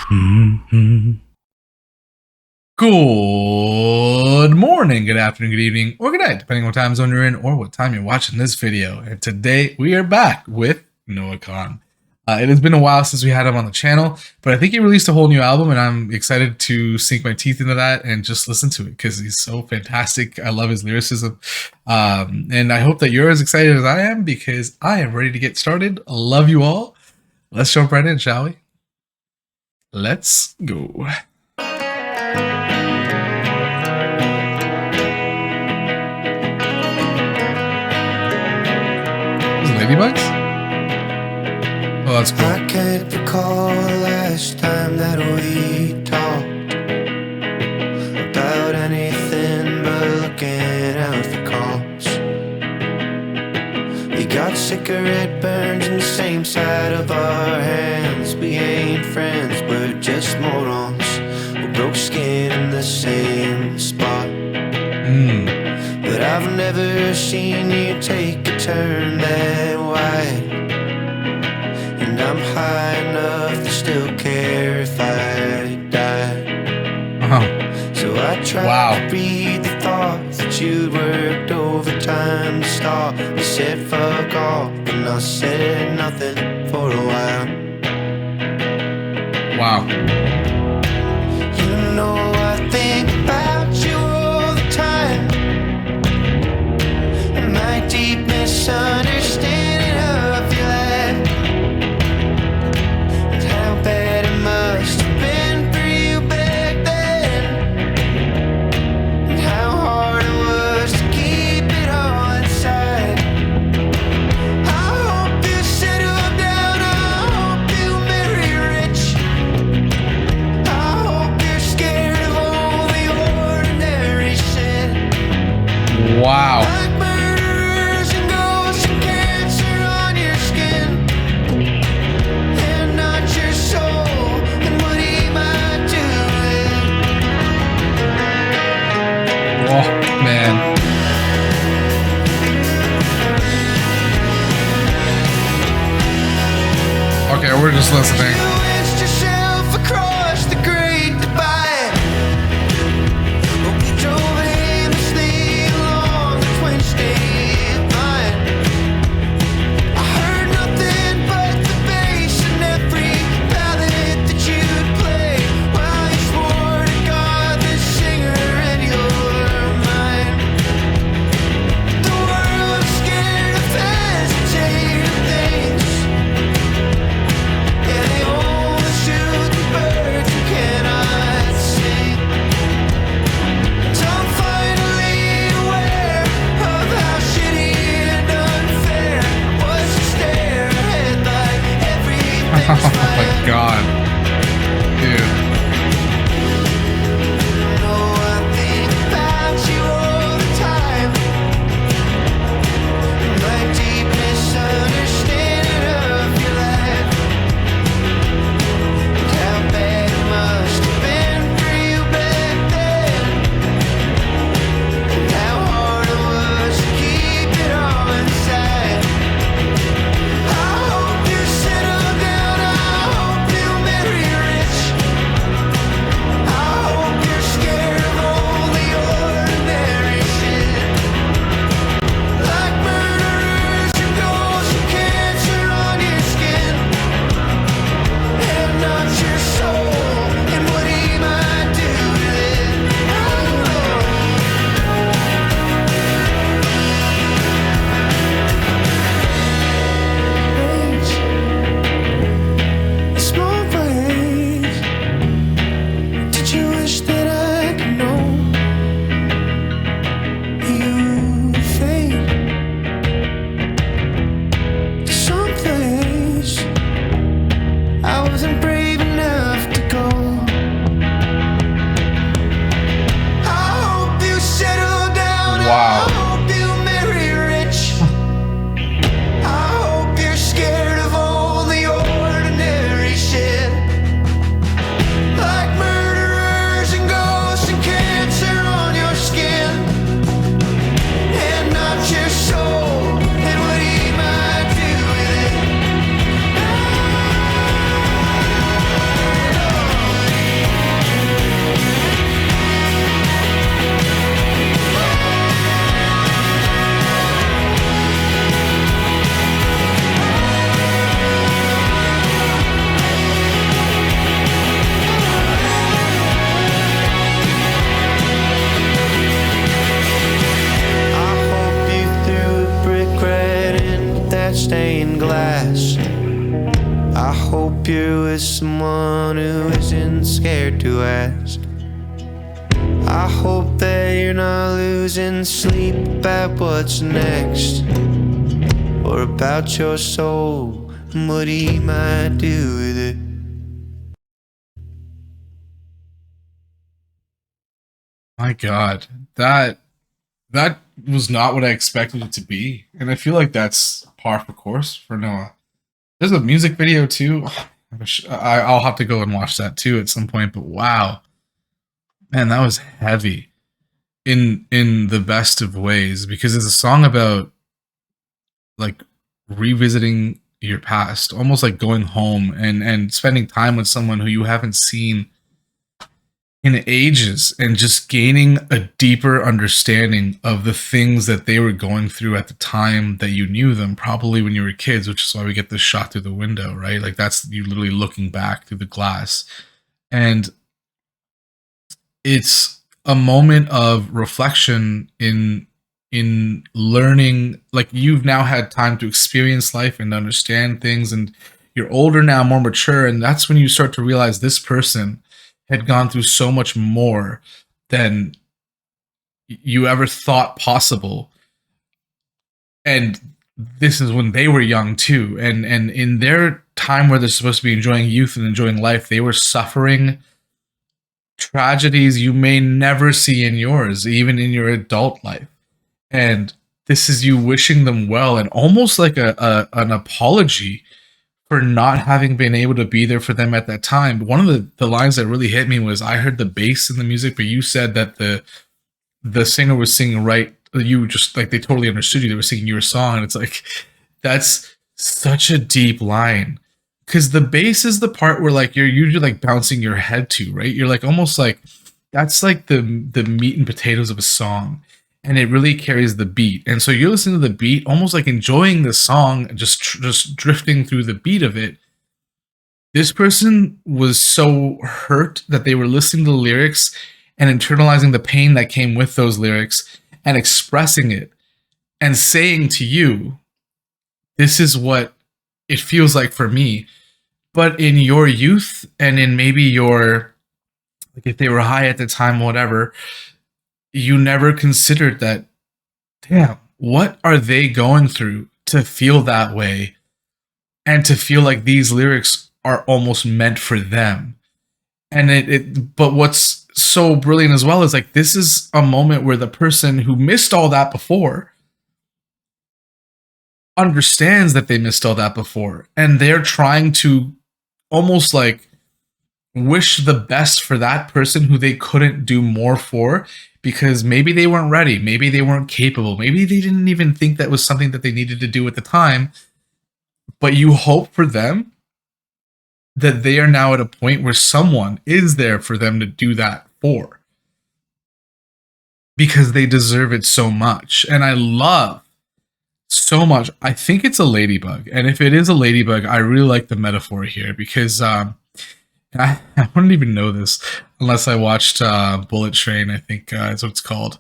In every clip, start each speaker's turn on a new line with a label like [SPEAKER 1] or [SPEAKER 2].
[SPEAKER 1] Good morning, good afternoon, good evening, or good night, depending on what time zone you're in or what time you're watching this video. And today we are back with Noah Kahan. It has been a while since we had him on the channel, but I think he released a whole new album, and I'm excited to sink my teeth into that and just listen to it because he's so fantastic. I love his lyricism, and I hope that you're as excited as I am because I am ready to get started. I love you all. Let's jump right in, shall we? Let's go. Ladybugs? Oh, that's cool.
[SPEAKER 2] I can't recall the last time that we talked about anything but looking out for calls. We got cigarette burns in the same side of our hands. We ain't friends, we're just morons. We broke skin in the same spot. But I've never seen you take a turn that wide, and I'm high enough to still care if I die. So I tried to read the thoughts that you'd worked overtime to stop. You said fuck off, and I said nothing for a while.
[SPEAKER 1] Wow.
[SPEAKER 2] You know I think about you all the time, and my deep misunderstanding of your life, and how bad it must have been for you back then, and how hard it was to keep it all inside. I hope you settle down, I hope you marry rich, I hope you're scared of all the ordinary shit.
[SPEAKER 1] Wow.
[SPEAKER 2] Like murderers and ghosts and cancer on your skin, and not your soul, and what he might do.
[SPEAKER 1] Oh, man. Okay, we're just listening.
[SPEAKER 2] You wedged yourself across the great divide. Hope you drove aimlessly along the Twin State Line. I heard nothing but the bass in every ballad that you'd play, while you swore to God the singer in your mind. The world's scared of hesitating things, yeah, they only shoot the birds who cannot sing. So I'm finally aware of how shitty and unfair it was to stare ahead like everything's
[SPEAKER 1] Oh my
[SPEAKER 2] fine.
[SPEAKER 1] god. Dude.
[SPEAKER 2] No, I think about you all the time, my deep misunderstanding of your life, and how bad it must have been for you back then, and how hard it was to keep it all inside. I hope you settle down, I hope you marry rich, I hope you're with someone who isn't scared to ask. I hope that you're not losing sleep about what's next, or about your soul and what he might do with it.
[SPEAKER 1] My God, that was not what I expected it to be, and I feel like that's par for course for Noah. There's a music video too. I'll have to go and watch that too at some point. But wow, man, that was heavy in the best of ways because it's a song about like revisiting your past, almost like going home and spending time with someone who you haven't seen in ages and just gaining a deeper understanding of the things that they were going through at the time that you knew them, probably when you were kids, which is why we get this shot through the window, right? Like that's you literally looking back through the glass. And it's a moment of reflection in learning, like you've now had time to experience life and understand things, and you're older now, more mature, and that's when you start to realize this person had gone through so much more than you ever thought possible. And this is when they were young too. And in their time where they're supposed to be enjoying youth and enjoying life, they were suffering tragedies you may never see in yours, even in your adult life. And this is you wishing them well and almost like an apology for not having been able to be there for them at that time. One of the lines that really hit me was I heard the bass in the music, but you said that the singer was singing right. You just like they totally understood you. They were singing your song, and it's like that's such a deep line because the bass is the part where like you're usually like bouncing your head to, right? You're like almost like that's like the meat and potatoes of a song, and it really carries the beat. And so you're listening to the beat, almost like enjoying the song, just drifting through the beat of it. This person was so hurt that they were listening to the lyrics and internalizing the pain that came with those lyrics and expressing it and saying to you, this is what it feels like for me. But in your youth and in maybe your, like if they were high at the time, whatever, you never considered that, damn, what are they going through to feel that way and to feel like these lyrics are almost meant for them. And but what's so brilliant as well is like this is a moment where the person who missed all that before understands that they missed all that before, and they're trying to almost like wish the best for that person who they couldn't do more for because maybe they weren't ready, maybe they weren't capable, maybe they didn't even think that was something that they needed to do at the time. But you hope for them that they are now at a point where someone is there for them to do that for because they deserve it so much. And I love so much. I think it's a ladybug. And if it is a ladybug, I really like the metaphor here because I wouldn't even know this unless I watched Bullet Train, I think is what it's called.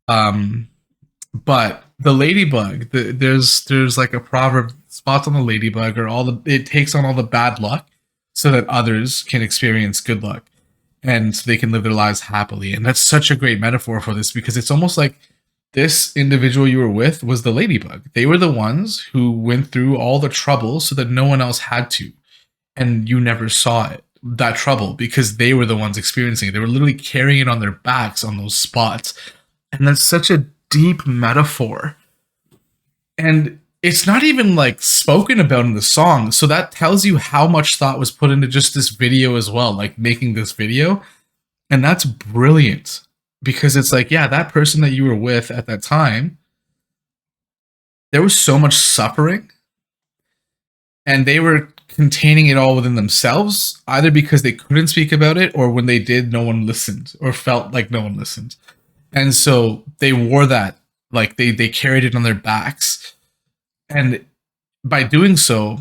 [SPEAKER 1] But the ladybug, there's like a proverb, spots on the ladybug or it takes on all the bad luck so that others can experience good luck and so they can live their lives happily. And that's such a great metaphor for this because it's almost like this individual you were with was the ladybug. They were the ones who went through all the trouble so that no one else had to. And you never saw it, that trouble, because they were the ones experiencing it. They were literally carrying it on their backs on those spots. And that's such a deep metaphor. And it's not even like spoken about in the song. So that tells you how much thought was put into just this video as well, like making this video. And that's brilliant because it's like, yeah, that person that you were with at that time, there was so much suffering and they were containing it all within themselves, either because they couldn't speak about it or when they did, no one listened or felt like no one listened. And so they wore that, like they carried it on their backs. And by doing so,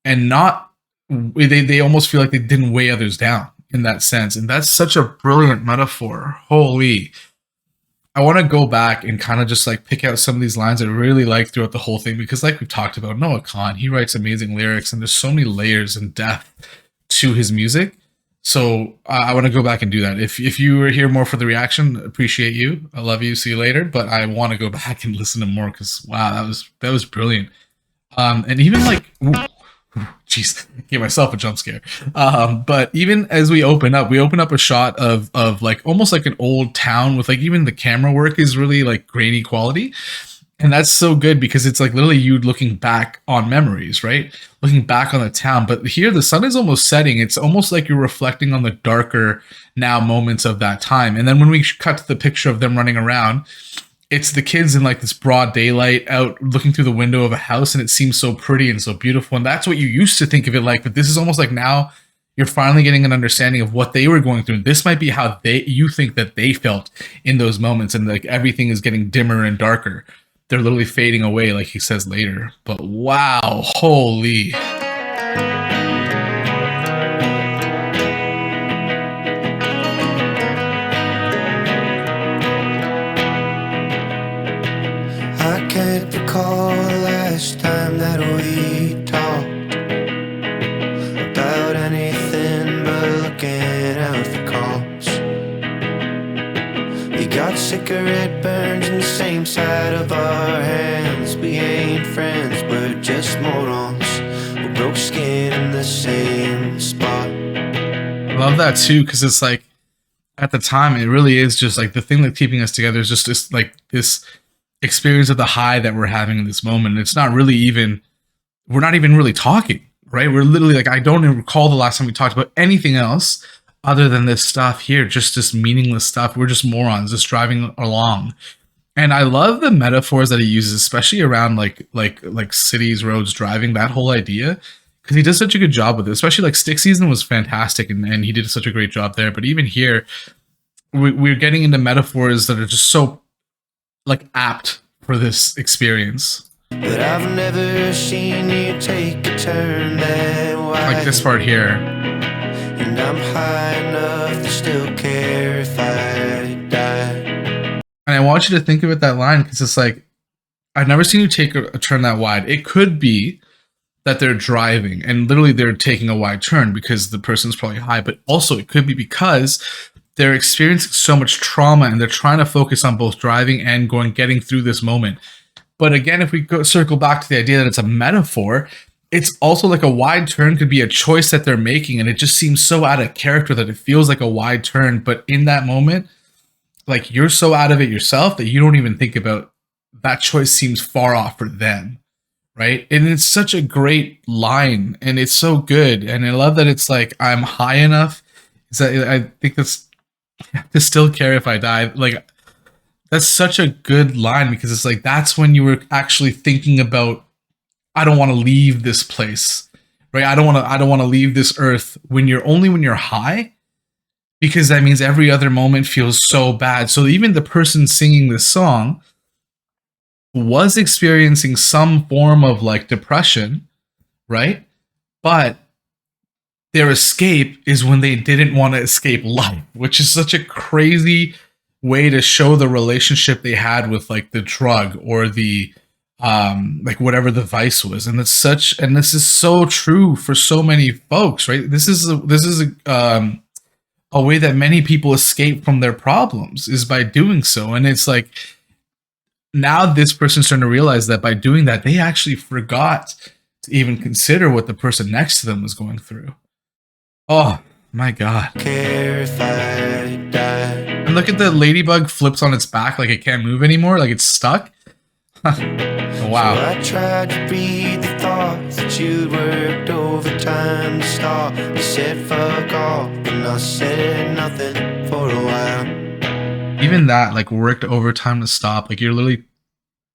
[SPEAKER 1] and not, they almost feel like they didn't weigh others down in that sense. And that's such a brilliant metaphor. Holy. I want to go back and kind of just like pick out some of these lines I really like throughout the whole thing, because like we've talked about, Noah Kahan, he writes amazing lyrics and there's so many layers and depth to his music. So I want to go back and do that. If you were here more for the reaction, appreciate you. I love you. See you later. But I want to go back and listen to more because wow, that was brilliant. And even like, jeez, gave myself a jump scare. But even as we open up a shot of like almost like an old town with like even the camera work is really like grainy quality. And that's so good because it's like literally you looking back on memories, right? Looking back on the town. But here the sun is almost setting. It's almost like you're reflecting on the darker now moments of that time. And then when we cut to the picture of them running around, it's the kids in like this broad daylight out looking through the window of a house, and it seems so pretty and so beautiful. And that's what you used to think of it like. But this is almost like now you're finally getting an understanding of what they were going through. And this might be how you think that they felt in those moments. And like everything is getting dimmer and darker. They're literally fading away, like he says later. But wow, holy.
[SPEAKER 2] I can't recall the last time that we talked about anything but looking out for calls. We got cigarette burns in the same side of our hands. We ain't friends, we're just morons. We broke skin in the same spot.
[SPEAKER 1] I love that too, because it's like at the time it really is just like the thing that's keeping us together is just this like this experience of the high that we're having in this moment. It's not really even, we're not even really talking, right? We're literally like, I don't even recall the last time we talked about anything else other than this stuff here, just this meaningless stuff. We're just morons just driving along. And I love the metaphors that he uses, especially around like cities, roads, driving, that whole idea, because he does such a good job with it. Especially like Stick Season was fantastic, and he did such a great job there. But even here, we're getting into metaphors that are just so like apt for this experience.
[SPEAKER 2] But I've never seen you take a turn that wide.
[SPEAKER 1] Like this part here.
[SPEAKER 2] And I'm high enough to still care if I die.
[SPEAKER 1] And I want you to think of it that line, because it's like, I've never seen you take a turn that wide. It could be that they're driving and literally they're taking a wide turn because the person's probably high, but also it could be because they're experiencing so much trauma and they're trying to focus on both driving and getting through this moment. But again, if we circle back to the idea that it's a metaphor, it's also like a wide turn could be a choice that they're making, and it just seems so out of character that it feels like a wide turn. But in that moment, like you're so out of it yourself that you don't even think about that choice seems far off for them, right? And it's such a great line, and it's so good. And I love that it's like, I'm high enough. Is that I think that's to still care if I die. Like that's such a good line, because it's like that's when you were actually thinking about, I don't want to leave this place, right? I don't want to leave this earth when you're high, because that means every other moment feels so bad. So even the person singing this song was experiencing some form of like depression, right? But their escape is when they didn't want to escape life, which is such a crazy way to show the relationship they had with like the drug or the like whatever the vice was. And this is so true for so many folks, right? This is a way that many people escape from their problems, is by doing so. And it's like, now this person's starting to realize that by doing that, they actually forgot to even consider what the person next to them was going through. Oh my God.
[SPEAKER 2] Care if I die.
[SPEAKER 1] And look at the ladybug flips on its back like it can't move anymore, like it's stuck. Wow.
[SPEAKER 2] So I tried to read the thoughts that you'd worked overtime to stop. You said fuck off, and I said nothing for a while.
[SPEAKER 1] Even that, like, worked overtime to stop. Like, you're literally,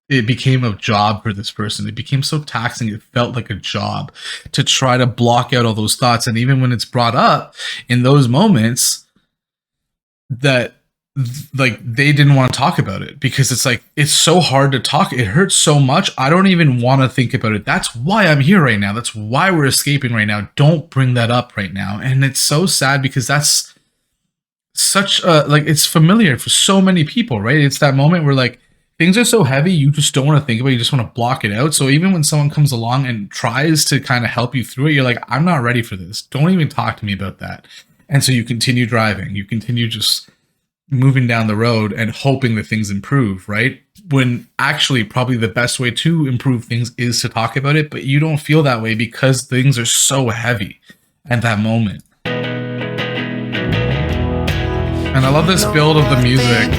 [SPEAKER 1] it became a job for this person. It became so taxing. It felt like a job to try to block out all those thoughts. And even when it's brought up in those moments, that like they didn't want to talk about it, because it's like, it's so hard to talk. It hurts so much. I don't even want to think about it. That's why I'm here right now. That's why we're escaping right now. Don't bring that up right now. And it's so sad, because that's such a, like, it's familiar for so many people, right? It's that moment where like things are so heavy you just don't want to think about it, you just want to block it out. So even when someone comes along and tries to kind of help you through it, you're like, I'm not ready for this, don't even talk to me about that. And so you continue driving, you continue just moving down the road and hoping that things improve, right? When actually probably the best way to improve things is to talk about it, but you don't feel that way because things are so heavy at that moment. And I love this build of the music.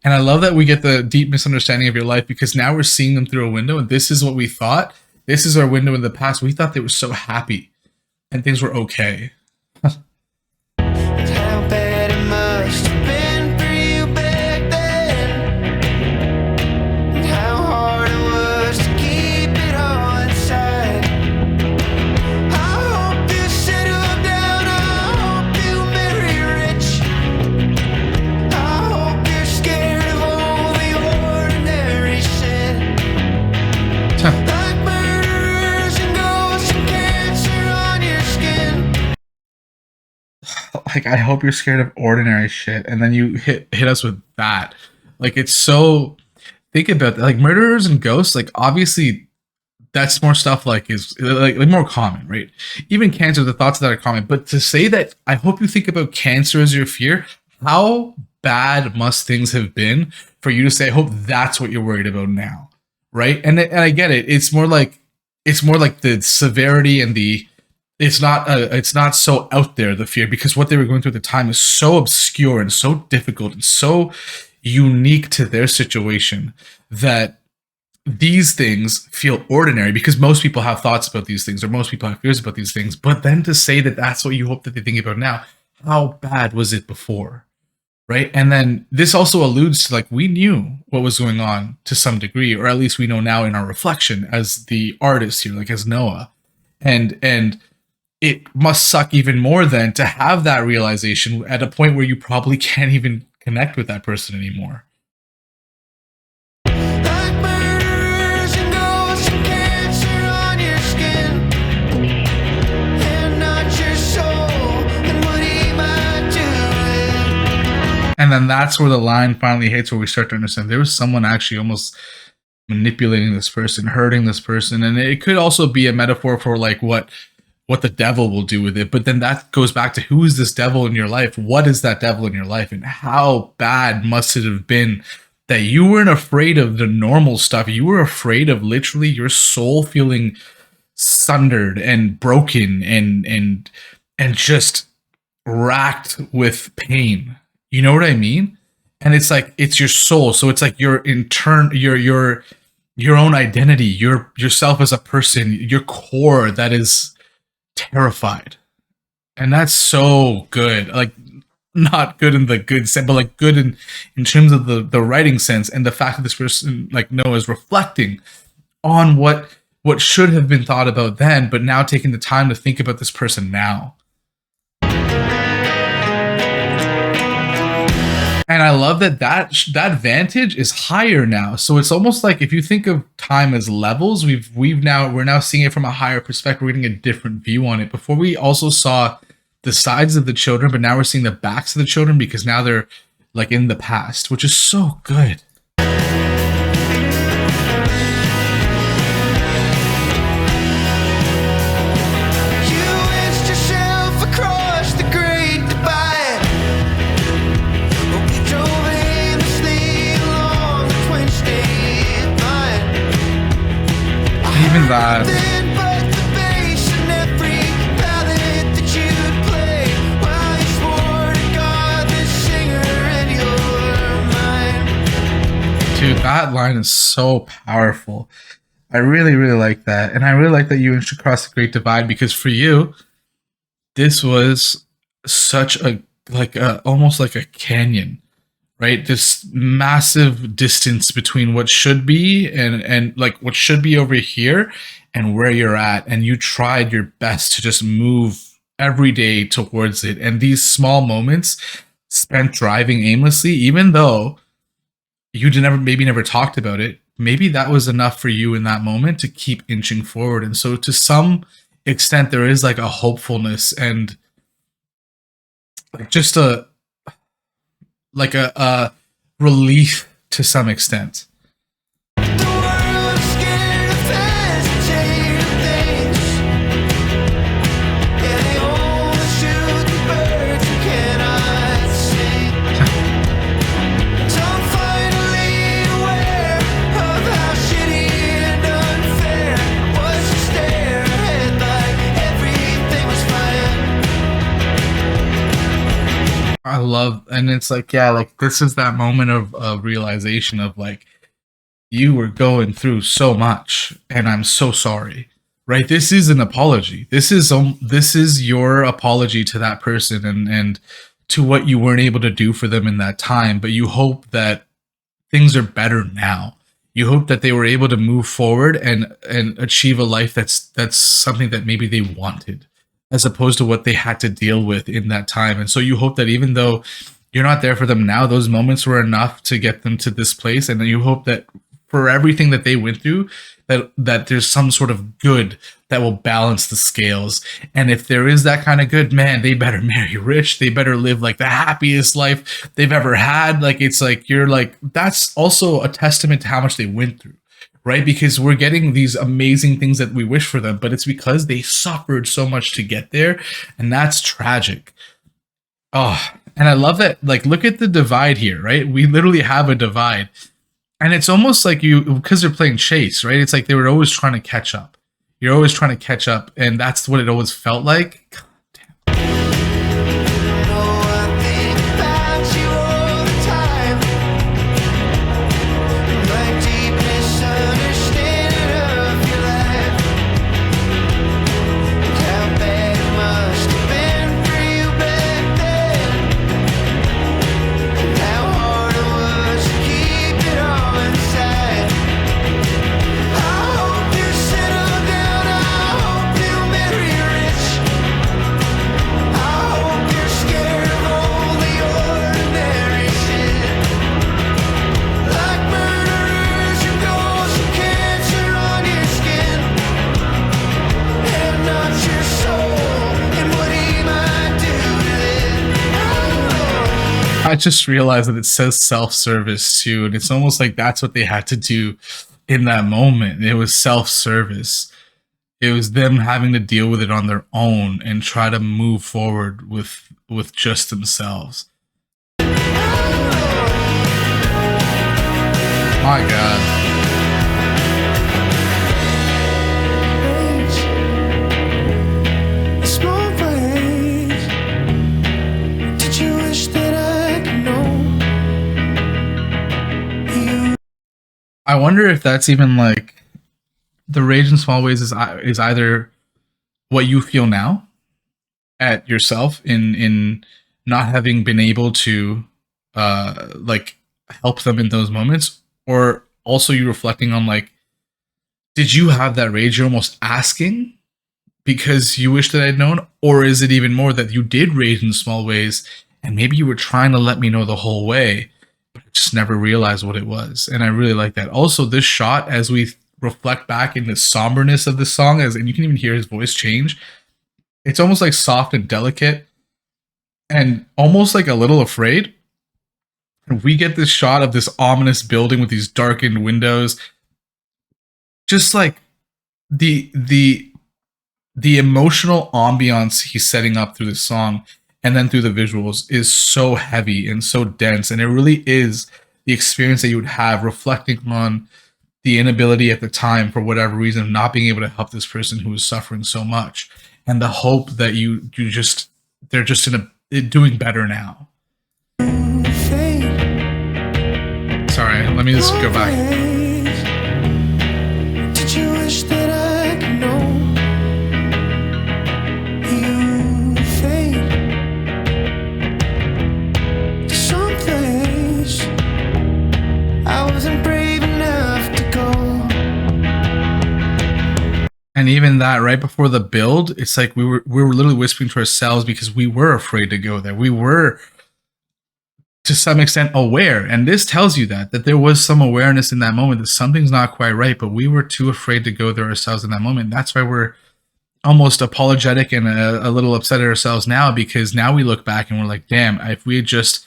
[SPEAKER 1] And I love that we get the deep misunderstanding of your life because now we're seeing them through a window, and this is what we thought. This is our window in the past. We thought they were so happy and things were okay. Like, I hope you're scared of ordinary shit, and then you hit us with that. Like, it's so, think about that. Like, murderers and ghosts, like, obviously that's more stuff like is like more common, right? Even cancer, the thoughts of that are common. But to say that I hope you think about cancer as your fear, how bad must things have been for you to say, I hope that's what you're worried about now, right? And I get it. It's more like the severity and the, it's not so out there, the fear, because what they were going through at the time is so obscure and so difficult and so unique to their situation that these things feel ordinary because most people have thoughts about these things or most people have fears about these things. But then to say that that's what you hope that they think about now, how bad was it before, right? And then this also alludes to, like, we knew what was going on to some degree, or at least we know now in our reflection as the artist here, like as Noah. And it must suck even more then to have that realization at a point where you probably can't even connect with that person anymore. And then that's where the line finally hits, where we start to understand there was someone actually almost manipulating this person, hurting this person. And it could also be a metaphor for like what the devil will do with it. But then that goes back to, who is this devil in your life? What is that devil in your life? And how bad must it have been that you weren't afraid of the normal stuff? You were afraid of literally your soul feeling sundered and broken and just racked with pain. You know what I mean? And it's like, it's your soul. So it's like your own identity, yourself as a person, your core that is terrified. And that's so good. Like, not good in the good sense, but like good in terms of the writing sense, and the fact that this person, like Noah, is reflecting on what should have been thought about then, but now taking the time to think about this person now. And I love that vantage is higher now. So it's almost like, if you think of time as levels, we're now seeing it from a higher perspective. We're getting a different view on it. Before, we also saw the sides of the children, but now we're seeing the backs of the children because now they're like in the past, which is so good. Even that. Dude, that line is so powerful. I really, really like that. And I really like that you should cross the Great Divide, because for you, this was such a, almost like a canyon, right? This massive distance between what should be and like what should be over here and where you're at. And you tried your best to just move every day towards it. And these small moments spent driving aimlessly, even though you maybe never talked about it, maybe that was enough for you in that moment to keep inching forward. And so to some extent there is like a hopefulness and like just a relief to some extent. I love, and it's like, yeah, like this is that moment of realization of like, you were going through so much and I'm so sorry. Right? This is an apology. This is your apology to that person and to what you weren't able to do for them in that time, but you hope that things are better now. You hope that they were able to move forward and achieve a life that's something that maybe they wanted, as opposed to what they had to deal with in that time. And so you hope that even though you're not there for them now, those moments were enough to get them to this place. And then you hope that for everything that they went through, that there's some sort of good that will balance the scales. And if there is that kind of good, man, they better marry rich. They better live like the happiest life they've ever had. Like, it's like, you're like, that's also a testament to how much they went through, right? Because we're getting these amazing things that we wish for them, but it's because they suffered so much to get there. And that's tragic. Oh, and I love that. Like, look at the divide here, right? We literally have a divide. And it's almost like because they're playing chase, right? It's like they were always trying to catch up. You're always trying to catch up. And that's what it always felt like. God damn. I just realized that it says self-service too, and it's almost like that's what they had to do in that moment. It was self-service. It was them having to deal with it on their own and try to move forward with just themselves. My God. I wonder if that's even like the rage in small ways is either what you feel now at yourself in not having been able to like help them in those moments, or also you reflecting on like, did you have that rage? You're almost asking because you wish that I'd known, or is it even more that you did rage in small ways and maybe you were trying to let me know the whole way, but I just never realized what it was. And I really like that. Also, this shot, as we reflect back in the somberness of the song, and you can even hear his voice change, it's almost like soft and delicate and almost like a little afraid. And we get this shot of this ominous building with these darkened windows. Just like the emotional ambiance he's setting up through this song and then through the visuals is so heavy and so dense. And it really is the experience that you would have reflecting on the inability at the time, for whatever reason, of not being able to help this person who was suffering so much, and the hope that they're just doing better now. Sorry, let me just go back. And even that, right before the build, it's like we were literally whispering to ourselves because we were afraid to go there. We were to some extent aware, and this tells you that there was some awareness in that moment that something's not quite right, but we were too afraid to go there ourselves in that moment. That's why we're almost apologetic and a little upset at ourselves now, because now we look back and we're like, damn, if we had just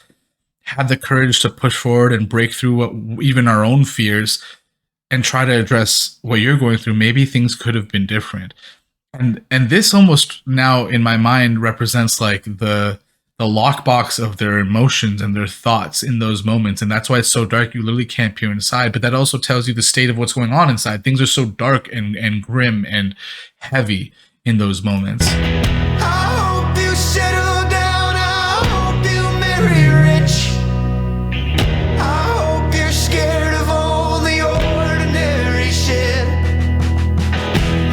[SPEAKER 1] had the courage to push forward and break through what even our own fears and try to address what you're going through, maybe things could have been different. And this almost now in my mind represents like the lockbox of their emotions and their thoughts in those moments. And that's why it's so dark. You literally can't peer inside. But that also tells you the state of what's going on inside. Things are so dark and grim and heavy in those moments.
[SPEAKER 2] I hope you settle down. I hope you marry rich. I hope you're scared of all the ordinary shit,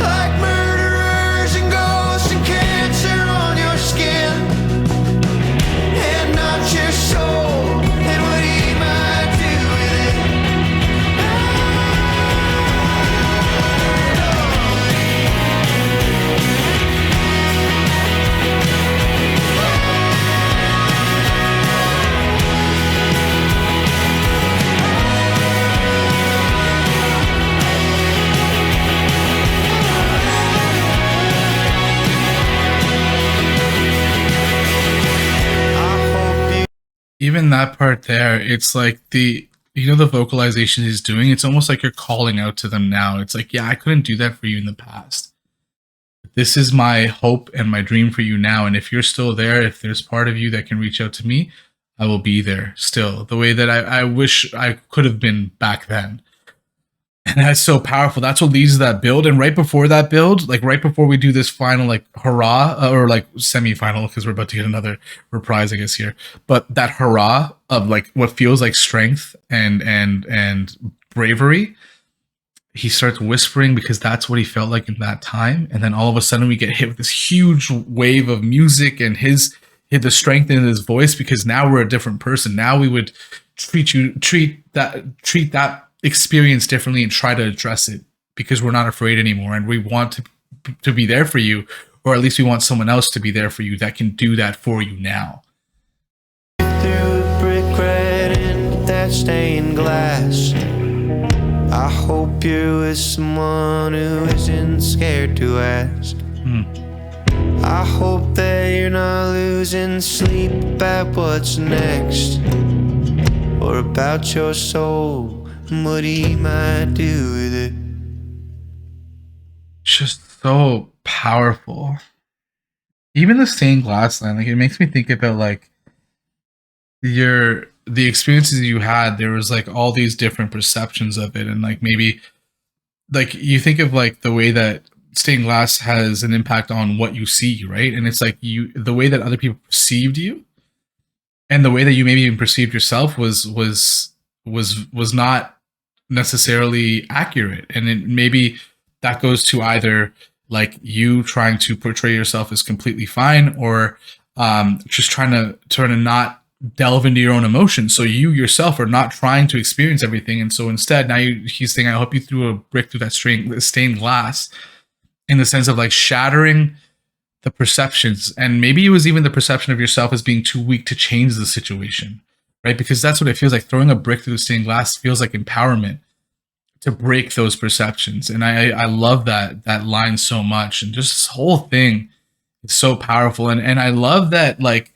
[SPEAKER 2] like murderers and ghosts and cancer on your skin, and not your soul and what he might do with it.
[SPEAKER 1] Even that part there, it's like the vocalization he's doing, it's almost like you're calling out to them now. It's like, yeah, I couldn't do that for you in the past. This is my hope and my dream for you now. And if you're still there, if there's part of you that can reach out to me, I will be there still, the way that I wish I could have been back then. And that's so powerful. That's what leads to that build. And right before that build, like right before we do this final, like hurrah, or like semi-final, because we're about to get another reprise, I guess, here. But that hurrah of like what feels like strength and bravery, he starts whispering because that's what he felt like in that time. And then all of a sudden we get hit with this huge wave of music and the strength in his voice, because now we're a different person. Now we would treat that experience differently and try to address it, because we're not afraid anymore, and we want to be there for you, or at least we want someone else to be there for you that can do that for you now.
[SPEAKER 2] Through brick red and that stained glass, I hope you're with someone who isn't scared to ask. I hope that you're not losing sleep about what's next, or about your soul and what he might do with it.
[SPEAKER 1] Just so powerful. Even the stained glass line, like, it makes me think about like the experiences you had. There was like all these different perceptions of it, and like maybe like you think of like the way that stained glass has an impact on what you see, right? And it's like the way that other people perceived you, and the way that you maybe even perceived yourself was not necessarily accurate. And maybe that goes to either like you trying to portray yourself as completely fine, or just trying to not delve into your own emotions. So you yourself are not trying to experience everything, and so instead now he's saying, I hope you threw a brick through that stained glass, in the sense of like shattering the perceptions. And maybe it was even the perception of yourself as being too weak to change the situation, right? Because that's what it feels like. Throwing a brick through the stained glass feels like empowerment to break those perceptions. And I love that line so much. And just this whole thing is so powerful. And I love that, like,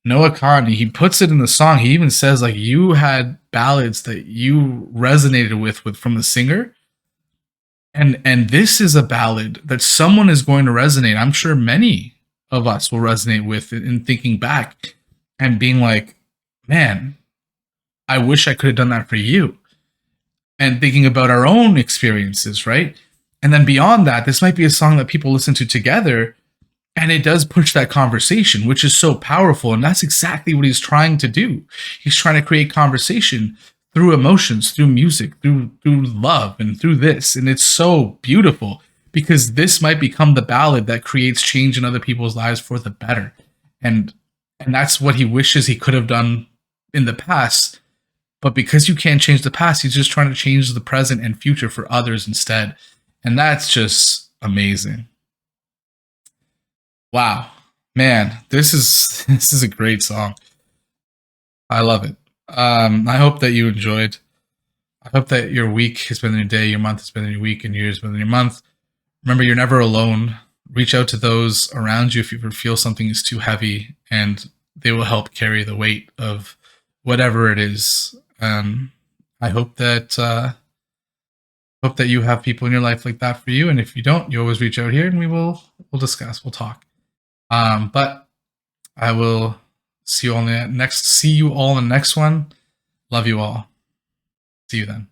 [SPEAKER 1] Noah Kahan, he puts it in the song. He even says, like, you had ballads that you resonated with from the singer. And this is a ballad that someone is going to resonate. I'm sure many of us will resonate with, in thinking back and being like, man, I wish I could have done that for you. And thinking about our own experiences, right? And then beyond that, this might be a song that people listen to together, and it does push that conversation, which is so powerful. And that's exactly what he's trying to do. He's trying to create conversation through emotions, through music, through love, and through this. And it's so beautiful, because this might become the ballad that creates change in other people's lives for the better. And that's what he wishes he could have done in the past. But because you can't change the past, he's just trying to change the present and future for others instead. And that's just amazing. Wow, man, this is a great song. I love it. I hope that you enjoyed. I hope that your week has been your day, your month has been your week, and your year has been your month. Remember, you're never alone. Reach out to those around you if you ever feel something is too heavy, and they will help carry the weight of whatever it is. I hope that you have people in your life like that for you, and if you don't, you always reach out here, and we'll discuss, we'll talk. But I will see you all in the next one. Love you all. See you then.